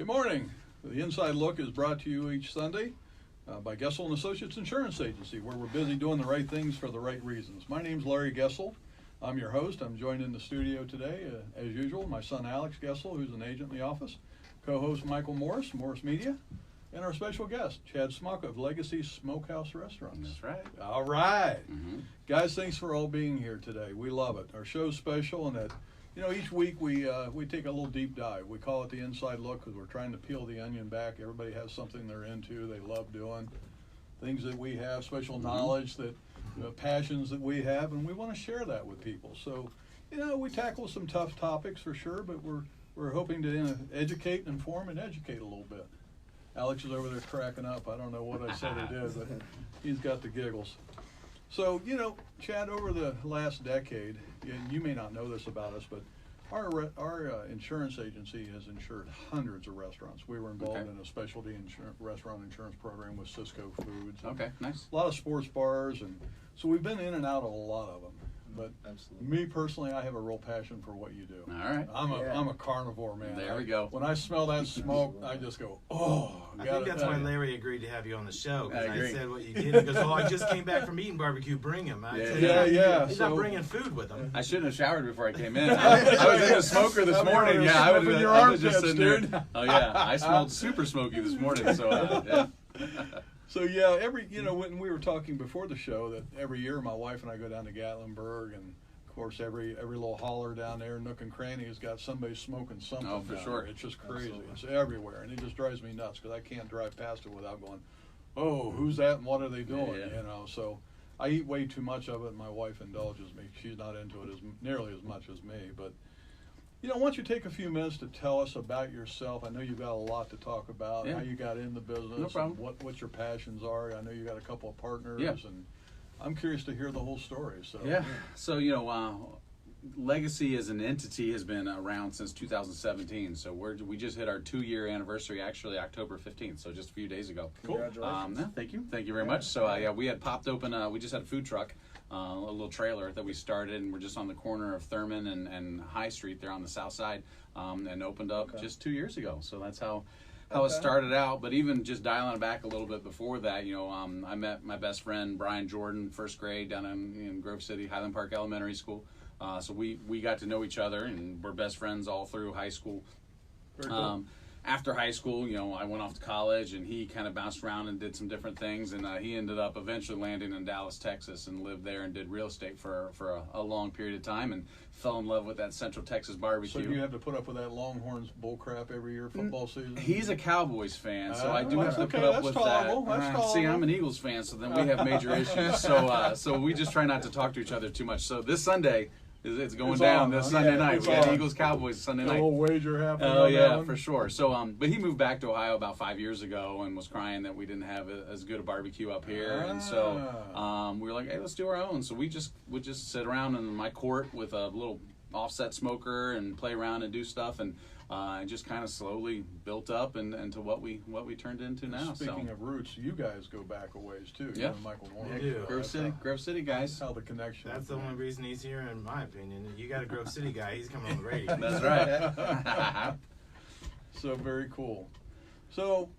Good morning. The Inside Look is brought to you each Sunday by Gessel and Associates Insurance Agency, where we're busy doing the right things for the right reasons. My name's Larry Gessel. I'm your host. I'm joined in the studio today, as usual, my son Alex Gessel, who's an agent in the office, co-host Michael Morris, Morris Media, and our special guest, Chad Smock of Legacy Smokehouse Restaurants. That's right. All right. Guys, thanks for all being here today. We love it. Our show's special in that, each week we take a little deep dive. We call it the Inside Look because we're trying to peel the onion back. Everybody has something they're into, they love doing, things that we have, special knowledge, that passions that we have, and we want to share that with people. So, we tackle some tough topics for sure, but we're hoping to educate, inform, and educate a little bit. Alex is over there cracking up. I don't know what I said or did, but he's got the giggles. So, Chad, over the last decade, and you may not know this about us, but our insurance agency has insured hundreds of restaurants. We were involved in a specialty restaurant insurance program with Cisco Foods. Okay, nice. A lot of sports bars, and so we've been in and out of a lot of them. But me personally, I have a real passion for what you do. All right. I'm a carnivore man. There we go. When I smell that smoke, I just go, oh. I think that's why Larry agreed to have you on the show. Because I said what you did. He goes, I just came back from eating barbecue. Bring him. Yeah. He's not bringing food with him. I shouldn't have showered before I came in. I was in a smoker this morning. Yeah, I was just sitting there. Oh yeah, I smelled super smoky this morning. So yeah. So yeah, when we were talking before the show, that every year my wife and I go down to Gatlinburg, and of course every little holler down there, nook and cranny has got somebody smoking something. Oh, for sure. It's just crazy. Absolutely. It's everywhere, and it just drives me nuts because I can't drive past it without going, oh, who's that and what are they doing? Yeah. So I eat way too much of it, and my wife indulges me. She's not into it nearly as much as me, but. Why don't you take a few minutes to tell us about yourself? I know you've got a lot to talk about, how you got in the business, no problem. And what your passions are. I know you got a couple of partners, and I'm curious to hear the whole story. So Legacy as an entity has been around since 2017. So we just hit our 2-year anniversary, actually October 15th, so just a few days ago. Cool. Congratulations. Thank you very much. So we had popped open, we just had a food truck. A little trailer that we started, and we're just on the corner of Thurman and High Street there on the south side, and opened up just 2 years ago. So that's how it started out. But even just dialing it back a little bit before that, I met my best friend Brian Jordan, first grade down in Grove City, Highland Park Elementary School. So we got to know each other, and we're best friends all through high school. Very cool. After high school, I went off to college, and he kind of bounced around and did some different things, and he ended up eventually landing in Dallas, Texas, and lived there and did real estate for a long period of time, and fell in love with that Central Texas barbecue. So do you have to put up with that Longhorns bullcrap every year football season? He's a Cowboys fan, so I do have to put up with that. See, I'm an Eagles fan, so then we have major issues. So we just try not to talk to each other too much. So this Sunday, it's going down this Sunday night. We got Eagles Cowboys Sunday night. A little wager happening. Oh yeah, for sure. So but he moved back to Ohio about 5 years ago and was crying that we didn't have as good a barbecue up here, and so we were like, hey, let's do our own. So we would just sit around in my court with a little offset smoker and play around and do stuff, and just kind of slowly built up into what we turned into now. Speaking of roots, you guys go back a ways too. Yeah, Michael Morris. We do. Grove City guys. That's how the connection. That's the only reason he's here, in my opinion. You got a Grove City guy. He's coming on the radio. That's right. So very cool. So,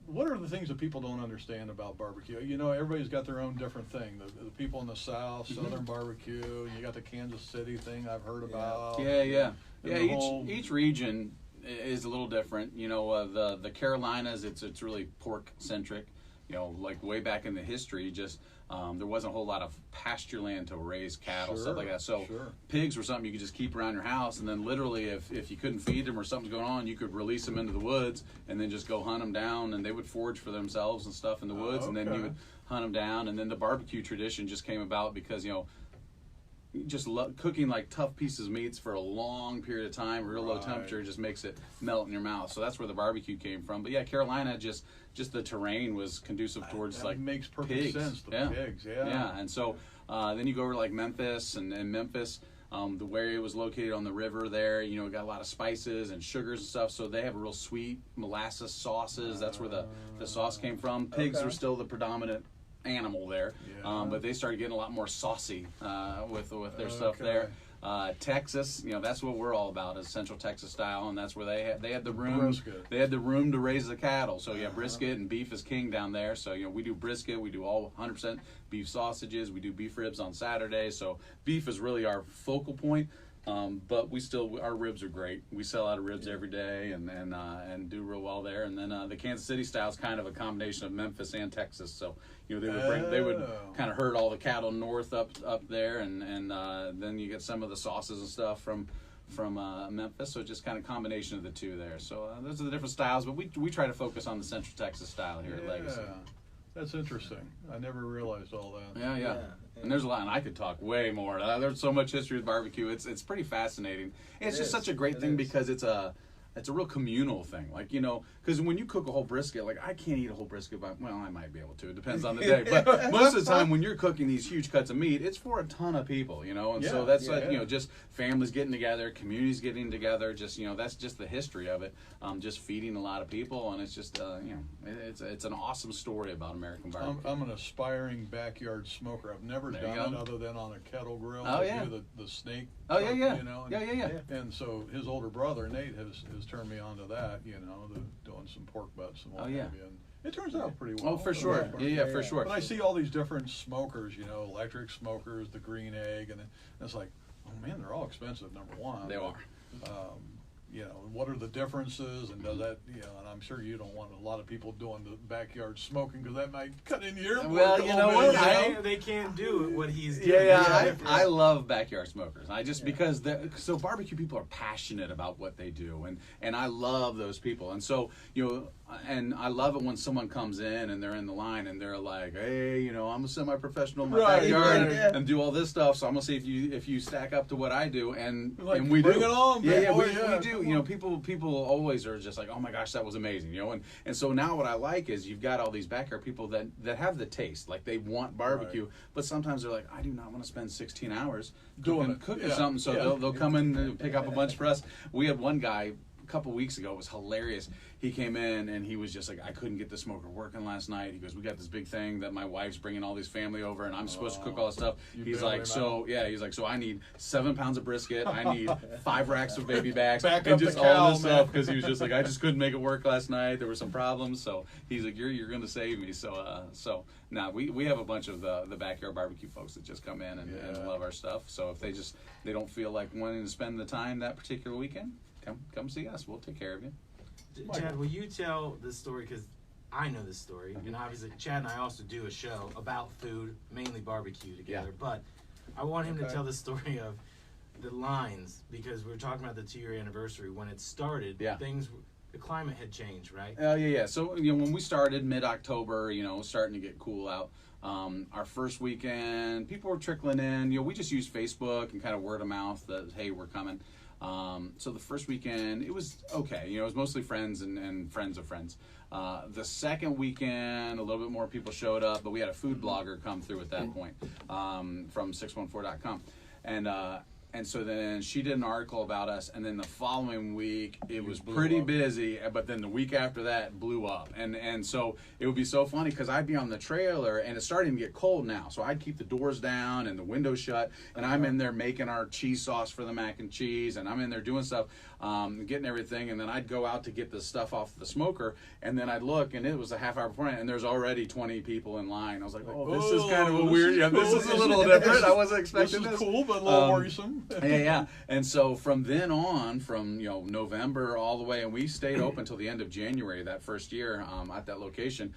what are the things that people don't understand about barbecue? Everybody's got their own different thing. The people in the South, Southern barbecue. You got the Kansas City thing I've heard about. Yeah. Each region is a little different. The Carolinas, it's really pork centric. Like way back in the history, just there wasn't a whole lot of pasture land to raise cattle, stuff like that. So pigs were something you could just keep around your house, and then literally if you couldn't feed them or something's going on, you could release them into the woods and then just go hunt them down, and they would forage for themselves and stuff in the woods, and then you would hunt them down. And then the barbecue tradition just came about because just cooking like tough pieces of meats for a long period of time, real low temperature, just makes it melt in your mouth. So that's where the barbecue came from. But yeah, Carolina, just the terrain was conducive towards that makes perfect sense. Pigs, yeah. And so then you go over to like Memphis, and Memphis, the where it was located on the river there, got a lot of spices and sugars and stuff. So they have a real sweet molasses sauces. That's where the sauce came from. Pigs were still the predominant animal there, but they started getting a lot more saucy with their stuff there. Texas, that's what we're all about, is Central Texas style, and that's where they had the room. Brisket. They had the room to raise the cattle. So brisket and beef is king down there. So we do brisket, we do all 100% beef sausages, we do beef ribs on Saturdays. So beef is really our focal point. But our ribs are great. We sell out of ribs every day and do real well there. And then the Kansas City style is kind of a combination of Memphis and Texas. So they would kind of herd all the cattle north up there, and then you get some of the sauces and stuff from Memphis. So just kind of combination of the two there. So those are the different styles. But we try to focus on the Central Texas style here at Legacy. That's interesting. I never realized all that. Yeah. And there's a lot, and I could talk way more. There's so much history with barbecue. It's pretty fascinating. And it's just such a great thing because it's a real communal thing. Like, because when you cook a whole brisket, like I can't eat a whole brisket, but I might be able to. It depends on the day. But most of the time when you're cooking these huge cuts of meat, it's for a ton of people, and so that's just families getting together, communities getting together, just, that's just the history of it. Just feeding a lot of people, and it's just, it's an awesome story about American barbecue. I'm an aspiring backyard smoker. I've never done it other than on a kettle grill. Oh, yeah. Do the snake. Oh, yeah. Yeah. And so his older brother, Nate, has turned me on to that, doing some pork butts and what have you. And it turns out pretty well. Oh, for sure. Yeah, for sure. But I see all these different smokers, electric smokers, the green egg, and it's like, oh man, they're all expensive, number one. They are. What are the differences, and does that, and I'm sure you don't want a lot of people doing the backyard smoking because that might cut into your well, you know what? They can't do what he's doing. I love backyard smokers. Because barbecue people are passionate about what they do, and I love those people, and so and I love it when someone comes in and they're in the line and they're like, hey, I'm a semi-professional in my backyard and do all this stuff, so I'm gonna see if you stack up to what I do, and we bring do. It on, man. We do. People always are just like, oh my gosh, that was amazing, and so now what I like is you've got all these backyard people that have the taste, like they want barbecue, but sometimes they're like, I do not want to spend 16 hours cooking something, so they'll come in and pick up a bunch for us. We had one guy a couple weeks ago, it was hilarious. He came in and he was just like, I couldn't get the smoker working last night. He goes, we got this big thing that my wife's bringing all these family over and I'm supposed to cook all this stuff. He's like, so I need 7 pounds of brisket. I need 5 racks of baby backs and just all this stuff, because he was just like, I just couldn't make it work last night. There were some problems. So he's like, you're going to save me. So now we have a bunch of the backyard barbecue folks that just come in and love our stuff. So if they don't feel like wanting to spend the time that particular weekend, come see us. We'll take care of you. Chad, will you tell this story, because I know this story, and obviously Chad and I also do a show about food, mainly barbecue together, but I want him to tell the story of the lines, because we were talking about the 2-year anniversary. When it started, the climate had changed, right? So when we started mid-October, starting to get cool out. Our first weekend, people were trickling in. We just used Facebook and kind of word of mouth that, hey, we're coming. So the first weekend, it was okay. It was mostly friends and friends of friends. The second weekend, a little bit more people showed up, but we had a food blogger come through at that point from 614.com. And so then she did an article about us, and then the following week it was pretty busy, but then the week after that blew up. And so it would be so funny because I'd be on the trailer and it's starting to get cold now. So I'd keep the doors down and the windows shut, and I'm in there making our cheese sauce for the mac and cheese, and I'm in there doing stuff, getting everything, and then I'd go out to get the stuff off the smoker, and then I'd look, and it was a half hour before, and there's already 20 people in line. I was like, oh, this is kind of a weird, this is a little different. I wasn't expecting this. This is cool, but a little worrisome. And so from then on, from November all the way, and we stayed open until the end of January that first year at that location.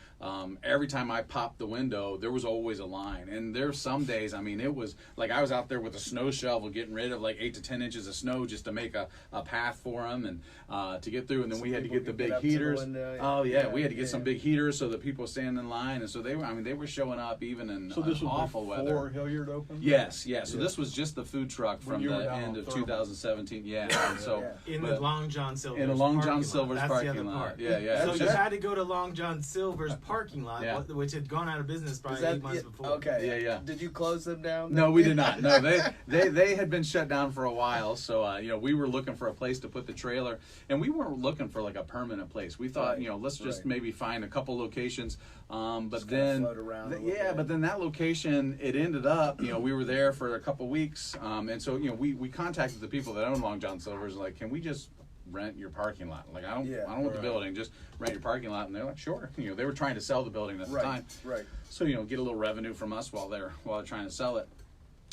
Every time I popped the window, there was always a line. And there's some days, it was like I was out there with a snow shovel getting rid of like 8 to 10 inches of snow just to make a path for them and to get through. And then we had to get the big heaters. We had to get some big heaters so that people stand in line. And so they were showing up even in awful weather. So this was before Hilliard opened? Yes. So this was just the food truck from the end of 2017. And so in the Long John Silver's in the Long John Silver's parking lot. Part. So you had to go to Long John Silver's parking lot, which had gone out of business probably 8 months before. Okay. Did you close them down? No, we did not. No, they had been shut down for a while. So we were looking for a place to put the trailer, and we weren't looking for like a permanent place. We thought, let's just maybe find a couple locations. But just then, around but then that location, it ended up, we were there for a couple weeks, and so you know, we contacted the people that own Long John Silver's, like, can we just rent your parking lot? Like, I don't want the building, just rent your parking lot. And they're like, sure. You know, they were trying to sell the building at the time. Right. So, you know, get a little revenue from us while they're trying to sell it.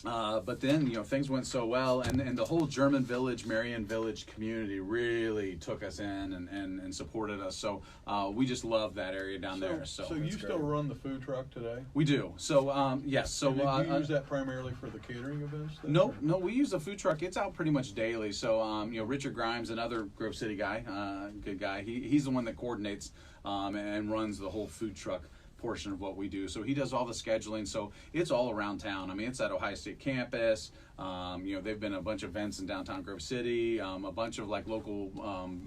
But then, you know, things went so well, and the whole German Village, Marion Village community really took us in and supported us. So we just love that area down there. So you still run the food truck today? We do. So yes. So do you use that primarily for the catering events? Then, no, we use the food truck. It's out pretty much daily. So you know, Richard Grimes, another Grove City guy, good guy. He's the one that coordinates and runs the whole food truck portion of what we do. So he does all the scheduling. So it's all around town. I mean, it's at Ohio State campus. You know, they've been a bunch of events in downtown Grove City, a bunch of like local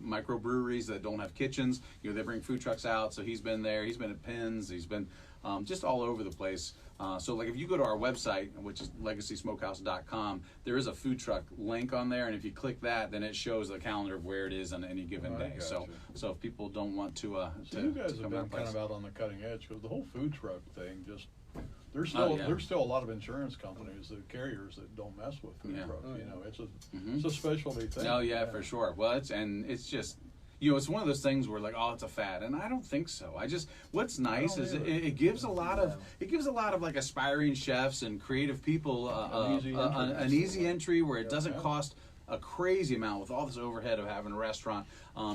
microbreweries that don't have kitchens. You know, they bring food trucks out. So he's been there. He's been at Penn's. He's been just all over the place. So like if you go to our website, which is legacysmokehouse.com, there is a food truck link on there, and if you click that, then it shows the calendar of where it is on any given day. Gotcha. So if people don't want to you guys have been kind of out on the cutting edge, because the whole food truck thing just there's still a lot of insurance companies, the carriers, that don't mess with food trucks. You know, it's a specialty thing. Oh yeah, for sure. Well, it's just, you know, it's one of those things where like, oh, it's a fad, and I don't think so. What's nice is it gives a lot of like aspiring chefs and creative people an easy entry where it doesn't cost a crazy amount with all this overhead of having a restaurant,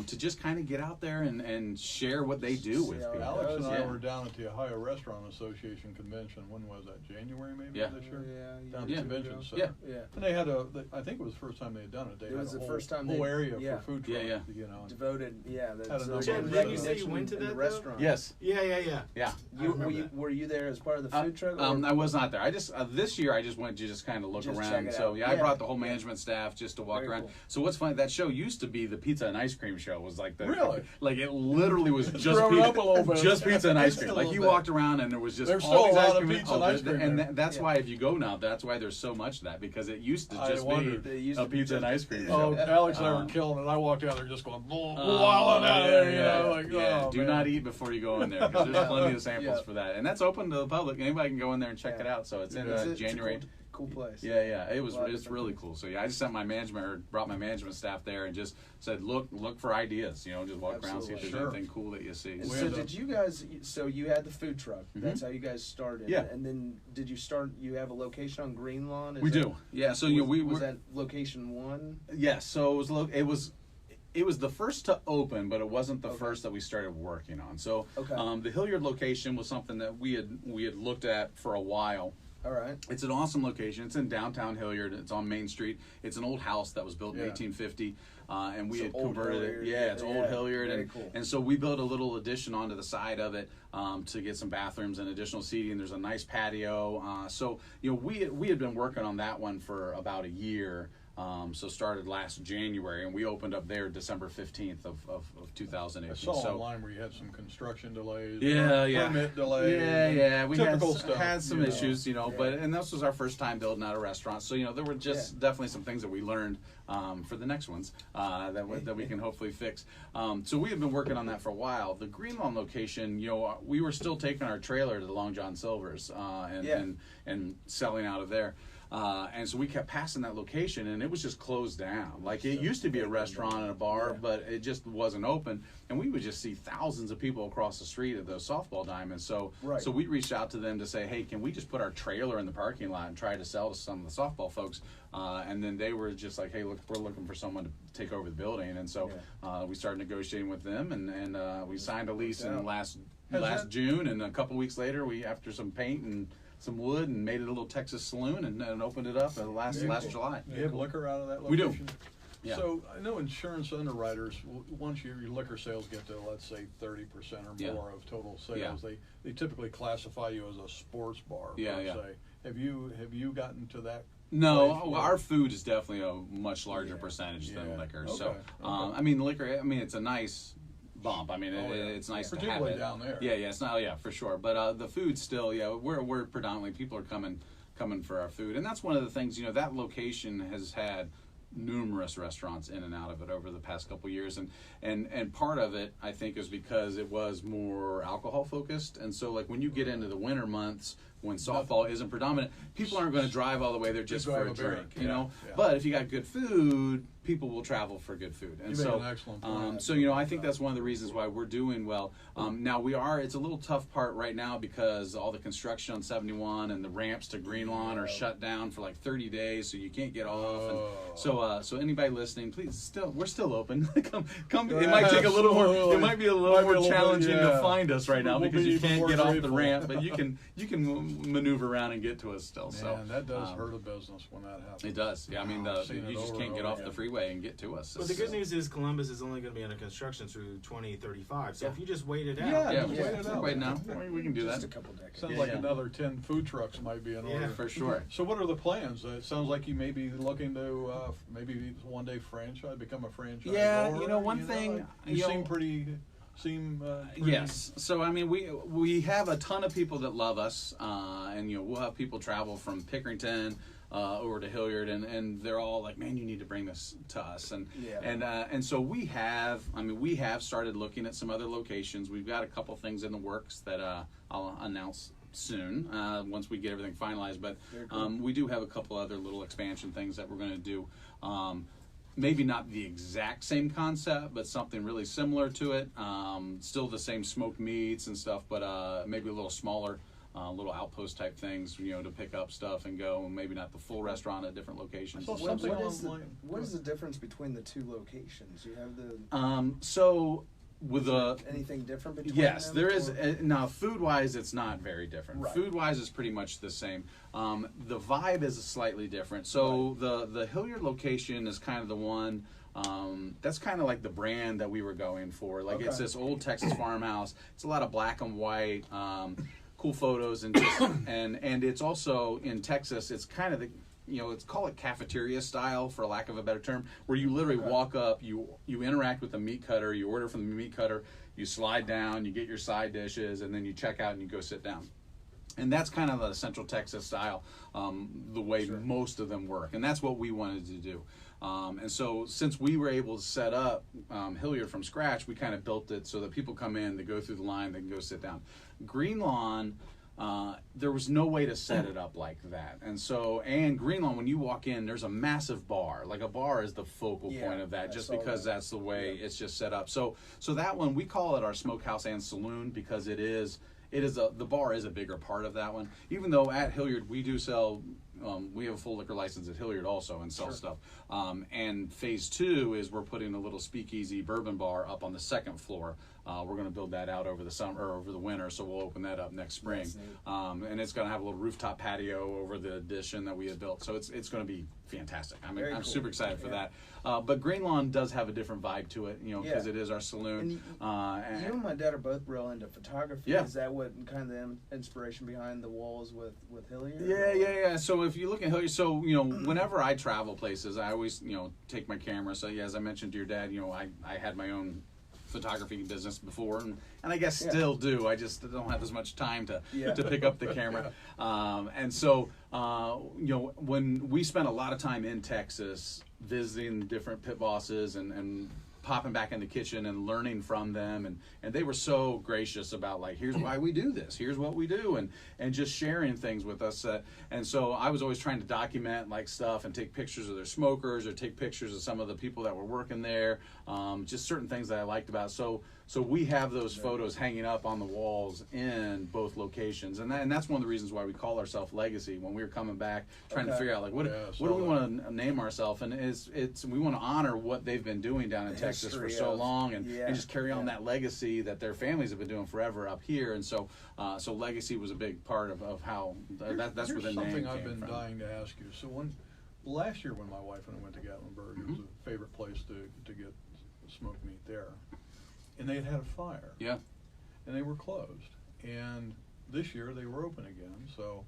to just kind of get out there and share what they do with people. Alex and I were down at the Ohio Restaurant Association convention. When was that? January maybe this year? Down at the convention center. And they had I think it was the first time they had done it. They had a first time whole area for food trucks. Yeah. You know, Devoted. Chad, didn't you say you went to that restaurant? Yes. Yeah. Were you there as part of the food truck? I was not there. I just this year I just went to just kind of look around. So I brought the whole management staff just to walk around. Cool. So what's funny, that show used to be the pizza and ice cream show. It was like the like it literally was just pizza and ice cream. Like you walked around and there was just all these ice cream. Pizza and ice cream, and that's why if you go now, that's why there's so much of that, because it used to just be a pizza and ice cream show. Alex and I were killing it. I walked out there just going wilding out there. You know, like do not eat before you go in there, because there's plenty of samples for that, and that's open to the public. Anybody can go in there and check it out. So it's in January. Cool place. Yeah, it's really cool. So I just sent my brought my management staff there and just said, look for ideas. You know, just walk around, see if there's anything cool that you see. So did you guys? So you had the food truck. That's how you guys started. Yeah. And then did you start? You have a location on Green Lawn. We do. Yeah. So was that location one? Yes. So it was the first to open, but it wasn't the first that we started working on. So the Hilliard location was something that we had looked at for a while. All right. It's an awesome location. It's in downtown Hilliard. It's on Main Street. It's an old house that was built in 1850, and we had converted it. Yeah, it's old Hilliard, and so we built a little addition onto the side of it to get some bathrooms and additional seating. There's a nice patio. So you know, we had been working on that one for about a year. So started last January, and we opened up there December 15th of 2018. I saw online where you had some construction delays, permit delays. We had some issues, you know, but this was our first time building out a restaurant, so you know there were just definitely some things that we learned for the next ones that we can hopefully fix. So we have been working on that for a while. The Green Lawn location, you know, we were still taking our trailer to the Long John Silver's and selling out of there. And so we kept passing that location, and it was just closed down. Like it used to be a restaurant and a bar, but it just wasn't open. And we would just see thousands of people across the street at those softball diamonds. So we reached out to them to say, hey, can we just put our trailer in the parking lot and try to sell to some of the softball folks? And then they were just like, hey, look, we're looking for someone to take over the building. And so we started negotiating with them, and we signed a lease in last June. And a couple weeks later, after some paint and some wood, and made it a little Texas saloon, and opened it up last July. Do you have liquor out of that location? We do. Yeah. So I know insurance underwriters, once your liquor sales get to, let's say, 30% or more of total sales, they typically classify you as a sports bar. Say. Have you gotten to that? No, our food is definitely a much larger percentage than liquor. So I mean, liquor. I mean, it's a nice bump. I mean, it's nice to have it down there. Yeah, it's not. Yeah, for sure. But the food still, we're predominantly, people are coming for our food, and that's one of the things. You know, that location has had numerous restaurants in and out of it over the past couple years, and part of it, I think, is because it was more alcohol focused. And so like when you get into the winter months, when softball isn't predominant, people aren't going to drive all the way there just for a drink, you know. Yeah. But if you got good food, people will travel for good food, and You make an excellent point. so I think that's one of the reasons why we're doing well. Now it's a little tough part right now because all the construction on 71 and the ramps to Green Lawn are shut down for like 30 days, so you can't get off. And so anybody listening, please, we're still open. come. It might take a little more. It might be a little more challenging to find us right now because you can't get off the ramp, but you can maneuver around and get to us still. So that does hurt a business when that happens. It does. Yeah, I mean, you just can't get off the freeway and get to us. But the good news is Columbus is only going to be under construction through 2035. So if you just wait it out, wait now. We can do Just a that. couple decades. Sounds like another 10 food trucks might be in order. Yeah, For sure. So what are the plans? It sounds like you may be looking to maybe one day become a franchise. Yeah, one thing. You seem pretty. Yes. So I mean, we have a ton of people that love us, and we'll have people travel from Pickerington over to Hilliard, and they're all like, "Man, you need to bring this to us." And so we have started looking at some other locations. We've got a couple things in the works that I'll announce soon once we get everything finalized. But we do have a couple other little expansion things that we're going to do. Maybe not the exact same concept, but something really similar to it. Still the same smoked meats and stuff, but maybe a little smaller, little outpost type things, to pick up stuff and go. Maybe not the full restaurant at different locations. What is the difference between the two locations? You have the with anything different between yes, them? there is. Now, food-wise, it's not very different. Right. Food-wise, it's pretty much the same. The vibe is slightly different. So the Hilliard location is kind of the one. That's kind of like the brand that we were going for. Like it's this old Texas farmhouse. It's a lot of black and white, cool photos, and and it's also in Texas. It's kind of the let's call it cafeteria style, for lack of a better term, where you literally walk up, you interact with the meat cutter, you order from the meat cutter, you slide down, you get your side dishes, and then you check out and you go sit down. And that's kind of the Central Texas style, the way most of them work. And that's what we wanted to do. And so since we were able to set up Hilliard from scratch, we kind of built it so that people come in, they go through the line, they can go sit down. Green Lawn, there was no way to set it up like that. And Green Lawn, when you walk in, there's a massive bar. Like a bar is the focal point of that, just because that's the way it's just set up. So that one, we call it our Smokehouse and Saloon because the bar is a bigger part of that one. Even though at Hilliard we do sell, we have a full liquor license at Hilliard also and sell stuff. And phase 2 is we're putting a little speakeasy bourbon bar up on the second floor. We're going to build that out over the summer or over the winter, so we'll open that up next spring. And it's going to have a little rooftop patio over the addition that we had built. So it's going to be fantastic. I mean, I'm super excited for that. But Green Lawn does have a different vibe to it, because it is our saloon. And you and my dad are both real into photography. Yeah. Is that what kind of the inspiration behind the walls with Hilliard? Yeah. So if you look at Hilliard, whenever I travel places, I always, take my camera. So as I mentioned to your dad, I had my own photography business before, and I guess still do. I just don't have as much time to pick up the camera. And so, when we spent a lot of time in Texas visiting different pit bosses and popping back in the kitchen and learning from them, and they were so gracious about, like, here's why we do this, here's what we do, and just sharing things with us. And so I was always trying to document like stuff and take pictures of their smokers or take pictures of some of the people that were working there, just certain things that I liked about. So we have those photos hanging up on the walls in both locations, and that's one of the reasons why we call ourselves Legacy. When we were coming back, trying to figure out, like, what do we want to name ourselves, and we want to honor what they've been doing down in Texas for so long, and just carry on that legacy that their families have been doing forever up here. And so Legacy was a big part of how that's where the name came something I've been from. dying to ask you. So last year when my wife and I went to Gatlinburg, it was a favorite place to get smoked meat there. And they had a fire. Yeah. And they were closed. And this year they were open again. So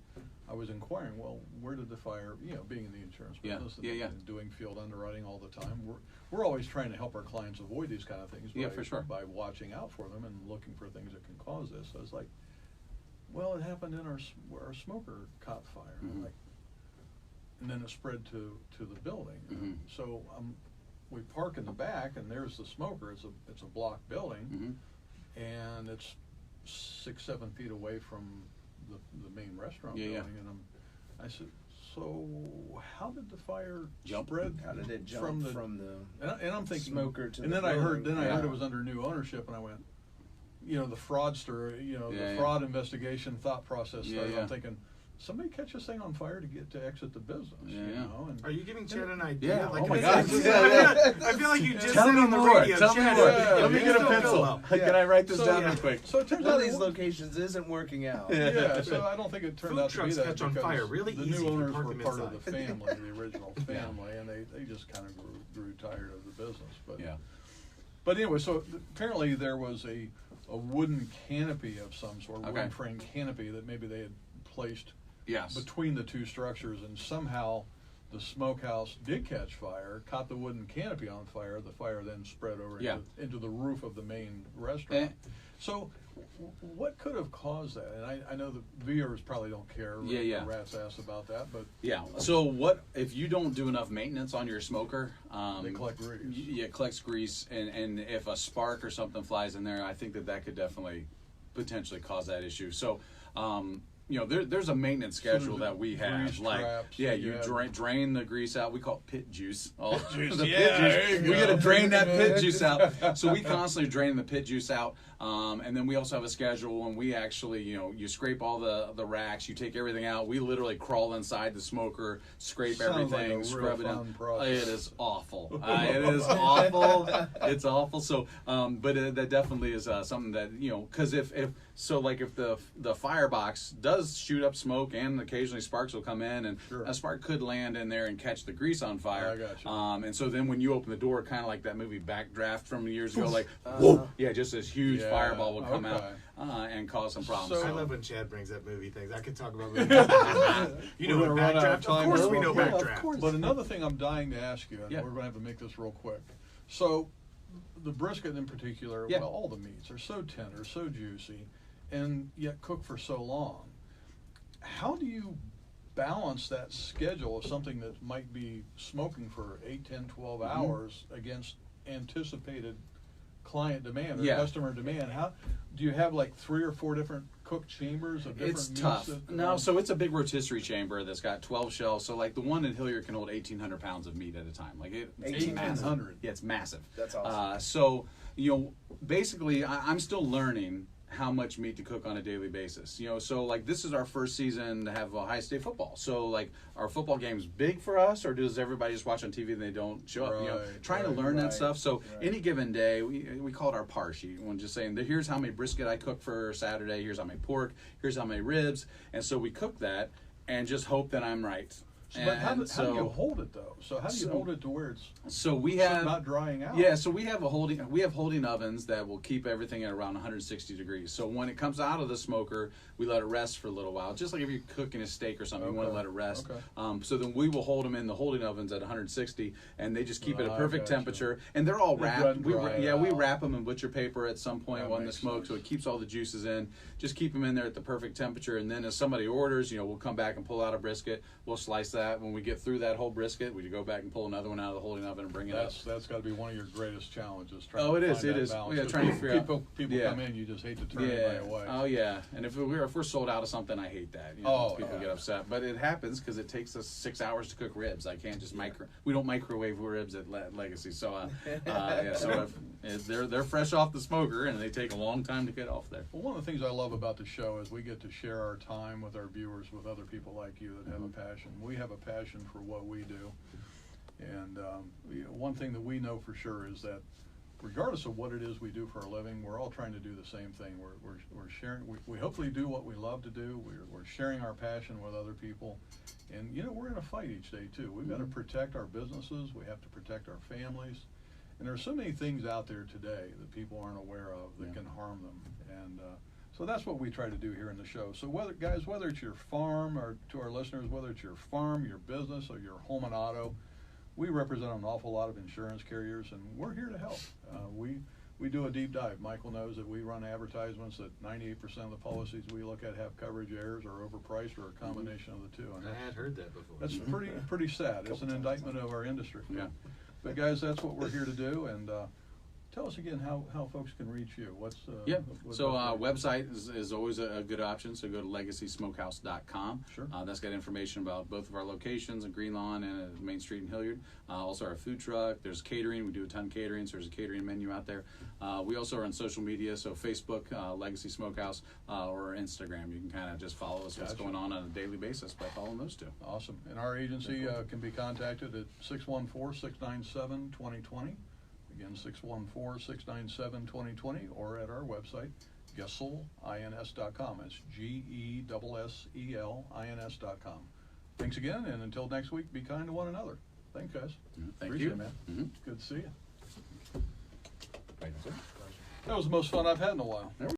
I was inquiring, well, where did the fire, being in the insurance business and doing field underwriting all the time, we're always trying to help our clients avoid these kind of things by watching out for them and looking for things that can cause this. So it's like, well, it happened in our smoker caught fire. And then it spread to the building. So we park in the back, and there's the smoker. It's a block building, and it's 6-7 feet away from the main restaurant Yeah, building, and I said, so how did the fire spread? How did it jump from the and I'm thinking smoker to and the then I heard building? I heard it was under new ownership, and I went, the fraudster, the fraud investigation thought process started. I'm thinking, somebody catch this thing on fire to exit the business. And are you giving Chad an idea? Yeah. Like, Oh my God. I feel like you just Tell said me on the more. radio. Tell me Chad, more. let me get a Go pencil. up. Can I write this down real quick? So it turns One out of these locations isn't working out. Yeah, so I don't think it turned Food out to be trucks that catch on because fire really the easy if new you owners park were them part of the inside. family, the original family, and they just kind of grew tired of the business. But anyway, so apparently there was a wooden canopy of some sort, wooden frame canopy that maybe they had placed between the two structures, and somehow the smokehouse did catch fire, caught the wooden canopy on fire. The fire then spread over into the roof of the main restaurant. So what could have caused that? And I know the viewers probably don't care. The rat's ass about that, but So what if you don't do enough maintenance on your smoker? They collect grease. It collects grease, and if a spark or something flies in there, I think that could definitely potentially cause that issue. So. There's a maintenance schedule that we have. Like, traps, you drain the grease out. We call it pit juice. Juice. The There pit you juice. go. We got to drain that pit juice out. So we constantly drain the pit juice out. And then we also have a schedule when we actually, you scrape all the racks, you take everything out. We literally crawl inside the smoker, scrape Sounds like everything, a scrub real it fun in. process. It is awful. It is awful. It's awful. So, but that definitely is something that because if the firebox does shoot up smoke, and occasionally sparks will come in, and a spark could land in there and catch the grease on fire. I got you. And so then when you open the door, kind of like that movie Backdraft from years ago, like whoa, just this huge fireball will come out and cause some problems. I So, love when Chad brings up movie things. I could talk about movie things. You know We're what gonna run out of Backdraft? time Of course here. we know Yeah, Backdraft. But another thing I'm dying to ask you, and we're going to have to make this real quick. So the brisket in particular, well, all the meats are so tender, so juicy, and yet cooked for so long. How do you balance that schedule of something that might be smoking for 8, 10, 12 hours against anticipated client demand or customer demand? How do you have like 3 or 4 different cook chambers of different it's meats? tough. So it's a big rotisserie chamber that's got 12 shelves. So like the one in Hilliard can hold 1,800 pounds of meat at a time. Like it's 1,800. Yeah, it's massive. That's awesome. So basically, I'm still learning how much meat to cook on a daily basis. So like this is our first season to have high state football. So like our football game's big for us, or does everybody just watch on TV and they don't show up? Trying to learn that stuff. So any given day, we call it our par sheet. When just saying, here's how many brisket I cook for Saturday, here's how many pork, here's how many ribs, and so we cook that and just hope that I'm right. But how do you hold it though? So how do you hold it to where it's not drying out? Yeah, so we have holding ovens that will keep everything at around 160 degrees. So when it comes out of the smoker, we let it rest for a little while. Just like if you're cooking a steak or something, you want to let it rest. So then we will hold them in the holding ovens at 160, and they just keep it at perfect temperature. And they're all wrapped. We wrap them in butcher paper at some point on the smoke, so it keeps all the juices in. Just keep them in there at the perfect temperature, and then if somebody orders, we'll come back and pull out a brisket. We'll slice that. When we get through that whole brisket, we go back and pull another one out of the holding oven and bring it up. That's got to be one of your greatest challenges. It is. Yeah, trying to figure out. People come in, you just hate to turn anybody away. Oh yeah, and if we're sold out of something, I hate that. People get upset, but it happens because it takes us 6 hours to cook ribs. I can't just we don't microwave ribs at Legacy, so they're fresh off the smoker and they take a long time to get off there. Well, one of the things I love about the show is we get to share our time with our viewers, with other people like you that have a passion. We have a passion for what we do, and one thing that we know for sure is that regardless of what it is we do for a living, we're all trying to do the same thing. We're sharing. We hopefully do what we love to do. We're sharing our passion with other people, and we're in a fight each day too. We've got to protect our businesses. We have to protect our families, and there's so many things out there today that people aren't aware of that can harm them, and so that's what we try to do here in the show. So whether it's your farm, or to our listeners, whether it's your farm, your business, or your home and auto, we represent an awful lot of insurance carriers, and we're here to help. We do a deep dive. Michael knows that we run advertisements that 98% of the policies we look at have coverage errors or overpriced or a combination of the two. And I had heard that before. That's pretty sad. It's an indictment of our industry. Yeah. But guys, that's what we're here to do, and Tell us again how folks can reach you. What's So website is always a good option. So go to legacysmokehouse.com. Sure. That's got information about both of our locations in Green Lawn and at Main Street in Hilliard. Also our food truck. There's catering. We do a ton of catering. So there's a catering menu out there. We also are on social media. So Facebook, Legacy Smokehouse, or Instagram. You can kind of just follow us. What's going on a daily basis by following those two. Awesome. And our agency can be contacted at 614-697-2020. Again, 614-697-2020, or at our website, GesselINS.com. It's GESSELINS.com. Thanks again, and until next week, be kind to one another. Thanks, guys. Thank Appreciate you, it, man. Mm-hmm. Good to see you. Right, sir. That was the most fun I've had in a while.